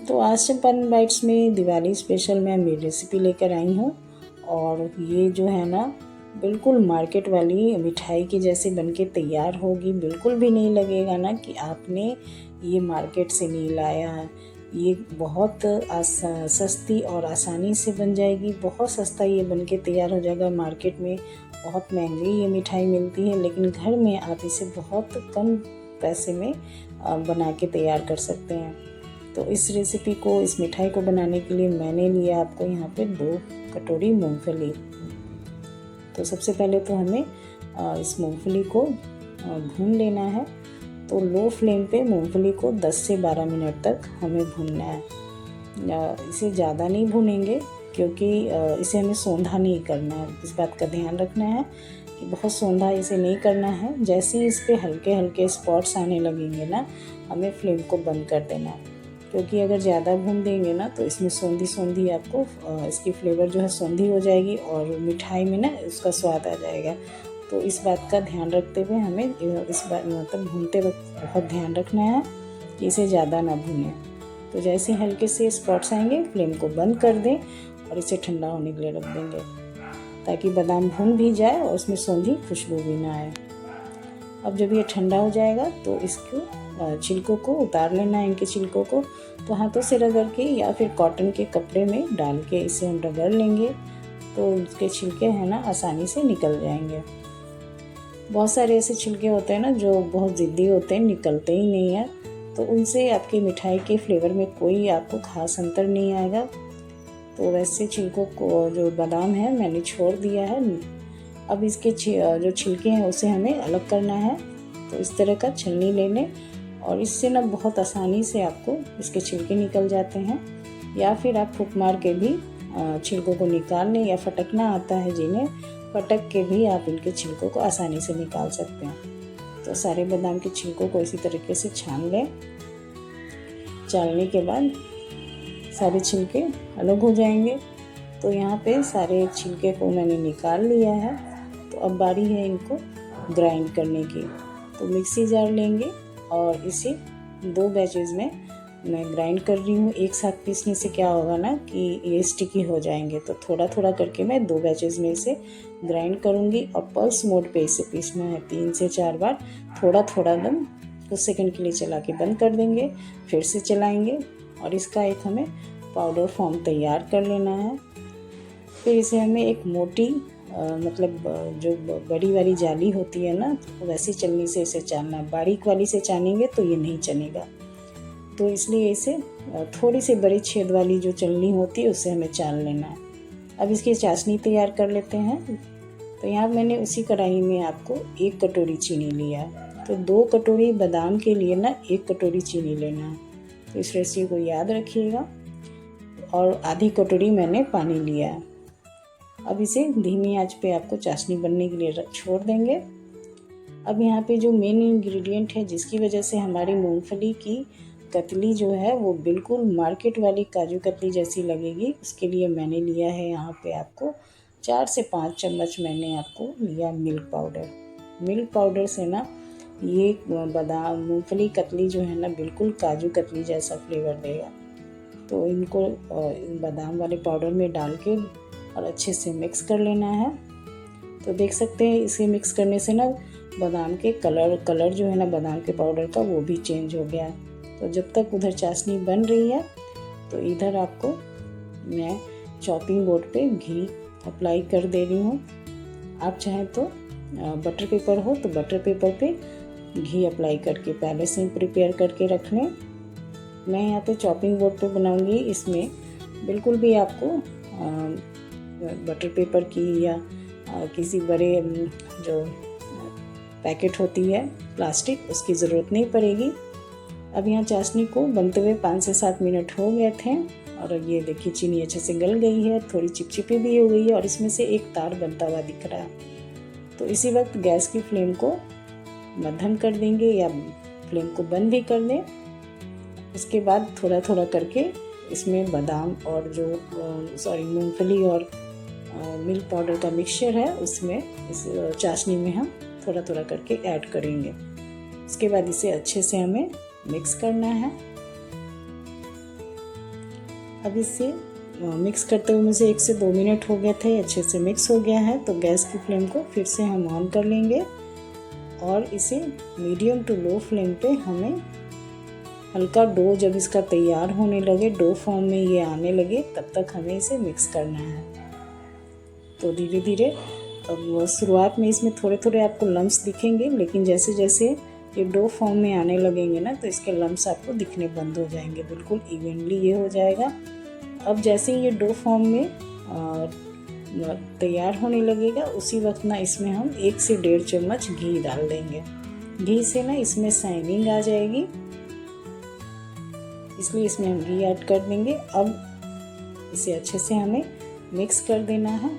तो आज चंपारण बाइट्स में दिवाली स्पेशल मैं मेरी रेसिपी लेकर आई हूँ। और ये जो है ना, बिल्कुल मार्केट वाली मिठाई की जैसे बनके तैयार होगी। बिल्कुल भी नहीं लगेगा ना कि आपने ये मार्केट से नहीं लाया है। ये बहुत सस्ती और आसानी से बन जाएगी। बहुत सस्ता ये बनके तैयार हो जाएगा। मार्केट में बहुत महंगी ये मिठाई मिलती है, लेकिन घर में आप इसे बहुत कम पैसे में बना के तैयार कर सकते हैं। तो इस रेसिपी को, इस मिठाई को बनाने के लिए मैंने लिया आपको यहाँ पे 2 कटोरी मूंगफली। तो सबसे पहले तो हमें इस मूंगफली को भून लेना है। तो लो फ्लेम पे मूंगफली को 10 से 12 मिनट तक हमें भूनना है। इसे ज़्यादा नहीं भूनेंगे, क्योंकि इसे हमें सौंधा नहीं करना है। इस बात का ध्यान रखना है कि बहुत सौंधा इसे नहीं करना है। जैसे ही इस पर हल्के हल्के स्पॉट्स आने लगेंगे ना, हमें फ्लेम को बंद कर देना है। क्योंकि अगर ज़्यादा भून देंगे ना तो इसमें सौंधी सौंधी आपको इसकी फ्लेवर जो है सौंधी हो जाएगी और मिठाई में ना उसका स्वाद आ जाएगा। तो इस बात का ध्यान रखते हुए हमें इस बात मतलब भूनते वक्त बहुत ध्यान रखना है कि इसे ज़्यादा ना भूनें। तो जैसे हल्के से स्पॉट्स आएंगे फ्लेम को बंद कर दें और इसे ठंडा होने के लिए रख देंगे, ताकि बादाम भून भी जाए और उसमें सौंधी खुशबू भी ना आए। अब जब ये ठंडा हो जाएगा तो इसको छिलकों को उतार लेना है। इनके छिलकों को तो हाथों से रगड़ के या फिर कॉटन के कपड़े में डाल के इसे हम रगड़ लेंगे, तो उसके छिलके हैं ना आसानी से निकल जाएंगे। बहुत सारे ऐसे छिलके होते हैं ना जो बहुत ज़िद्दी होते हैं, निकलते ही नहीं है। तो उनसे आपकी मिठाई के फ्लेवर में कोई आपको खास अंतर नहीं आएगा। तो वैसे छिलकों को, जो बादाम है, मैंने छोड़ दिया है। अब इसके जो छिलके हैं उसे हमें अलग करना है। तो इस तरह का छलनी ले लें और इससे ना बहुत आसानी से आपको इसके छिलके निकल जाते हैं। या फिर आप फूंक मार के भी छिलकों को निकाल लें, या फटकना आता है जिन्हें, फटक के भी आप इनके छिलकों को आसानी से निकाल सकते हैं। तो सारे बादाम के छिलकों को इसी तरीके से छान लें। छानने के बाद सारे छिलके अलग हो जाएंगे। तो यहाँ पे सारे छिलके को मैंने निकाल लिया है। तो अब बारी है इनको ग्राइंड करने की। तो मिक्सी जार लेंगे और इसे 2 बैचेस में मैं ग्राइंड कर रही हूँ। एक साथ पीसने से क्या होगा ना कि ये स्टिकी हो जाएंगे। तो थोड़ा थोड़ा करके मैं 2 बैचेस में इसे ग्राइंड करूँगी और पल्स मोड पे इसे पीसना है 3 से 4 बार। थोड़ा थोड़ा दम कुछ सेकंड के लिए चला के बंद कर देंगे, फिर से चलाएँगे और इसका एक हमें पाउडर फॉर्म तैयार कर लेना है। फिर इसे हमें एक मोटी मतलब जो बड़ी वाली जाली होती है ना, वैसी चलनी से इसे चालना। बारीक वाली से चानेंगे तो ये नहीं चलेगा। तो इसलिए इसे थोड़ी सी बड़ी छेद वाली जो चलनी होती है उससे हमें चाल लेना है। अब इसकी चाशनी तैयार कर लेते हैं। तो यहाँ मैंने उसी कढ़ाई में आपको 1 कटोरी चीनी लिया है। तो 2 कटोरी बादाम के लिए ना 1 कटोरी चीनी लेना है। तो इस रेसिपी को याद रखिएगा। और आधी कटोरी मैंने पानी लिया है। अब इसे धीमी आंच पे आपको चाशनी बनने के लिए छोड़ देंगे। अब यहाँ पे जो मेन इंग्रेडिएंट है जिसकी वजह से हमारी मूंगफली की कतली जो है वो बिल्कुल मार्केट वाली काजू कतली जैसी लगेगी, उसके लिए मैंने लिया है यहाँ पे आपको 4 से 5 चम्मच मैंने आपको लिया मिल्क पाउडर। मिल्क पाउडर से ना ये बादाम मूंगफली कतली जो है ना बिल्कुल काजू कतली जैसा फ्लेवर देगा। तो इनको बादाम वाले पाउडर में डाल के और अच्छे से मिक्स कर लेना है। तो देख सकते हैं इसे मिक्स करने से ना बादाम के कलर जो है ना बादाम के पाउडर का वो भी चेंज हो गया। तो जब तक उधर चाशनी बन रही है तो इधर आपको मैं चॉपिंग बोर्ड पे घी अप्लाई कर दे रही हूँ। आप चाहें तो बटर पेपर हो तो बटर पेपर पे घी अप्लाई करके पहले से ही प्रिपेयर करके रख लें। मैं यहाँ पे चॉपिंग बोर्ड पे बनाऊँगी। इसमें बिल्कुल भी आपको बटर पेपर की या किसी बड़े जो पैकेट होती है प्लास्टिक, उसकी ज़रूरत नहीं पड़ेगी। अब यहाँ चाशनी को बनते हुए 5 से 7 मिनट हो गए थे और ये देखिए चीनी अच्छे से गल गई है, थोड़ी चिपचिपी भी हो गई है और इसमें से एक तार बनता हुआ दिख रहा है। तो इसी वक्त गैस की फ्लेम को मध्यम कर देंगे या फ्लेम को बंद भी कर दें। इसके बाद थोड़ा थोड़ा करके इसमें बादाम और जो मूंगफली और मिल्क पाउडर का मिक्सचर है उसमें इस चाशनी में हम थोड़ा थोड़ा करके ऐड करेंगे। उसके बाद इसे अच्छे से हमें मिक्स करना है। अब इसे मिक्स करते हुए मुझे 1 से 2 मिनट हो गए थे, अच्छे से मिक्स हो गया है। तो गैस की फ्लेम को फिर से हम ऑन कर लेंगे और इसे मीडियम टू लो फ्लेम पे हमें हल्का डो जब इसका तैयार होने लगे, डो फॉर्म में ये आने लगे, तब तक हमें इसे मिक्स करना है। तो धीरे धीरे अब शुरुआत में इसमें थोड़े थोड़े आपको लम्स दिखेंगे, लेकिन जैसे जैसे ये डो फॉर्म में आने लगेंगे ना, तो इसके लम्स आपको दिखने बंद हो जाएंगे, बिल्कुल इवनली ये हो जाएगा। अब जैसे ही ये डो फॉर्म में तैयार होने लगेगा, उसी वक्त ना इसमें हम 1 से 1.5 चम्मच घी डाल देंगे। घी से ना इसमें शाइनिंग आ जाएगी, इसलिए इसमें हम घी ऐड कर देंगे। अब इसे अच्छे से हमें मिक्स कर देना है।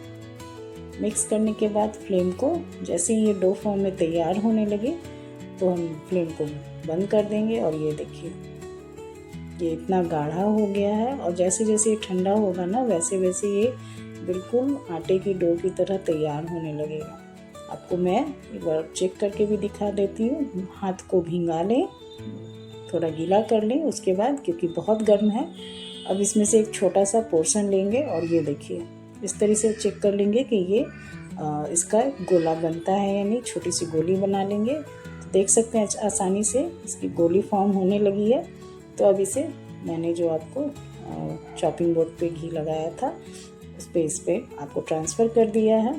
मिक्स करने के बाद फ्लेम को जैसे ही ये डो फॉर्म में तैयार होने लगे, तो हम फ्लेम को बंद कर देंगे। और ये देखिए ये इतना गाढ़ा हो गया है, और जैसे जैसे ये ठंडा होगा ना, वैसे वैसे ये बिल्कुल आटे की डो की तरह तैयार होने लगेगा। आपको मैं एक बार चेक करके भी दिखा देती हूँ। हाथ को भिंगा लें, थोड़ा गीला कर लें उसके बाद, क्योंकि बहुत गर्म है। अब इसमें से एक छोटा सा पोर्शन लेंगे और ये देखिए इस तरह से चेक कर लेंगे कि ये इसका गोला बनता है या नहीं। छोटी सी गोली बना लेंगे, तो देख सकते हैं आसानी से इसकी गोली फॉर्म होने लगी है। तो अब इसे मैंने जो आपको चॉपिंग बोर्ड पे घी लगाया था, उस पर इस पर आपको ट्रांसफ़र कर दिया है।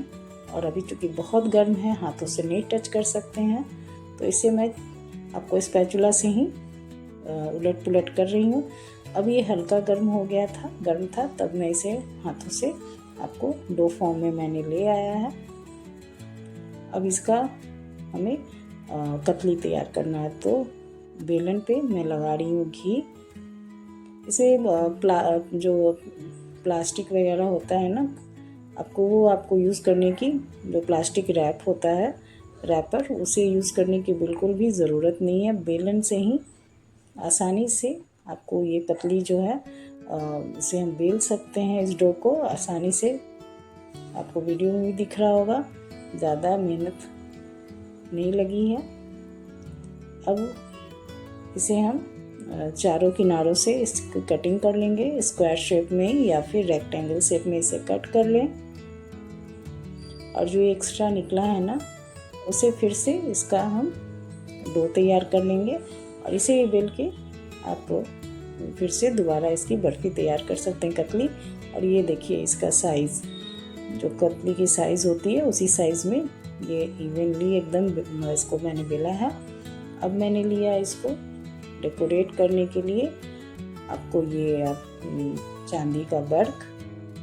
और अभी चूँकि बहुत गर्म है, हाथों से नहीं टच कर सकते हैं, तो इसे मैं आपको स्पैचुला से ही उलट पुलट कर रही हूँ। अब ये हल्का गर्म था, तब मैं इसे हाथों से आपको डो फॉर्म में मैंने ले आया है। अब इसका हमें कतली तैयार करना है। तो बेलन पे मैं लगा रही हूँ घी। इसे जो प्लास्टिक वगैरह होता है ना, आपको यूज़ करने की, जो प्लास्टिक रैप होता है, रैपर, उसे यूज़ करने की बिल्कुल भी ज़रूरत नहीं है। बेलन से ही आसानी से आपको ये पतली जो है इसे हम बेल सकते हैं। इस डो को आसानी से, आपको वीडियो में भी दिख रहा होगा, ज़्यादा मेहनत नहीं लगी है। अब इसे हम चारों किनारों से इसकी कटिंग कर लेंगे, स्क्वायर शेप में या फिर रेक्टेंगल शेप में इसे कट कर लें। और जो एक्स्ट्रा निकला है ना, उसे फिर से इसका हम डो तैयार कर लेंगे और इसे बेल के आप फिर से दोबारा इसकी बर्फ़ी तैयार कर सकते हैं, कतली। और ये देखिए इसका साइज़, जो कतली की साइज़ होती है उसी साइज़ में ये इवनली एकदम इसको मैंने बेला है। अब मैंने लिया इसको डेकोरेट करने के लिए, आपको ये चांदी का वर्क,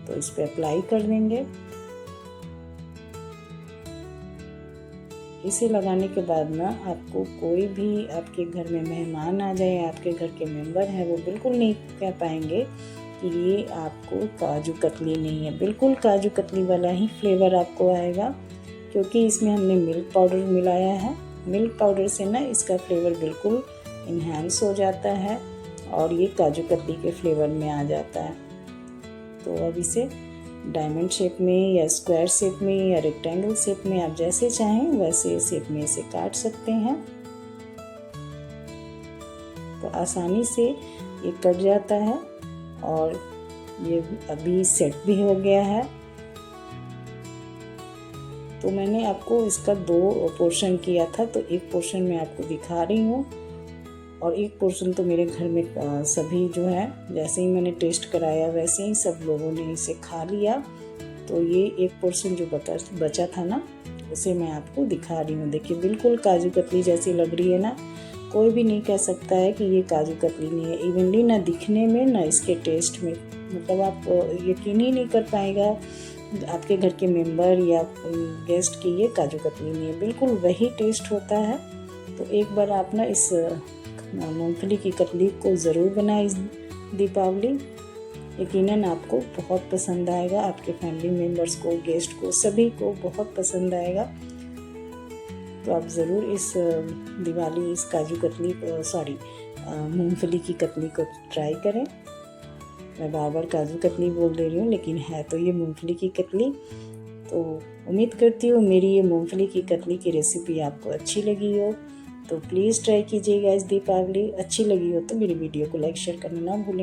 तो इस पर अप्लाई कर देंगे। इसे लगाने के बाद ना आपको कोई भी आपके घर में मेहमान आ जाए, आपके घर के मेंबर हैं, वो बिल्कुल नहीं कह पाएंगे कि ये आपको काजू कतली नहीं है। बिल्कुल काजू कतली वाला ही फ्लेवर आपको आएगा, क्योंकि इसमें हमने मिल्क पाउडर मिलाया है। मिल्क पाउडर से ना इसका फ्लेवर बिल्कुल इन्हांस हो जाता है और ये काजू कतली के फ्लेवर में आ जाता है। तो अब इसे डायमंड शेप में या स्क्वायर शेप में या रेक्टेंगल शेप में, आप जैसे चाहें वैसे शेप में इसे काट सकते हैं। तो आसानी से ये कट जाता है और ये अभी सेट भी हो गया है। तो मैंने आपको इसका 2 पोर्शन किया था, तो एक पोर्शन मैं आपको दिखा रही हूँ और एक पोर्शन तो मेरे घर में सभी जो है, जैसे ही मैंने टेस्ट कराया वैसे ही सब लोगों ने इसे खा लिया। तो ये एक पोर्शन जो बचा था ना, उसे मैं आपको दिखा रही हूँ। देखिए बिल्कुल काजू कतली जैसी लग रही है ना, कोई भी नहीं कह सकता है कि ये काजू कतली नहीं है। इवनली ना दिखने में ना इसके टेस्ट में, मतलब आप यकीन ही नहीं कर पाएगा आपके घर के मेंबर या गेस्ट की ये काजू कतली नहीं है, बिल्कुल वही टेस्ट होता है। तो एक बार आप ना इस मूंगफली की कतली को ज़रूर बनाएं इस दीपावली। यकीनन आपको बहुत पसंद आएगा, आपके फैमिली मेम्बर्स को, गेस्ट को, सभी को बहुत पसंद आएगा। तो आप ज़रूर इस दिवाली इस मूंगफली की कतली को ट्राई करें। मैं बार बार काजू कतली बोल दे रही हूँ, लेकिन है तो ये मूंगफली की कतली। तो उम्मीद करती हूँ मेरी ये मूंगफली की कतली की रेसिपी आपको अच्छी लगी हो, तो प्लीज़ ट्राई कीजिएगा इस दीपावली। अच्छी लगी हो तो मेरी वीडियो को लाइक शेयर करना ना भूलें।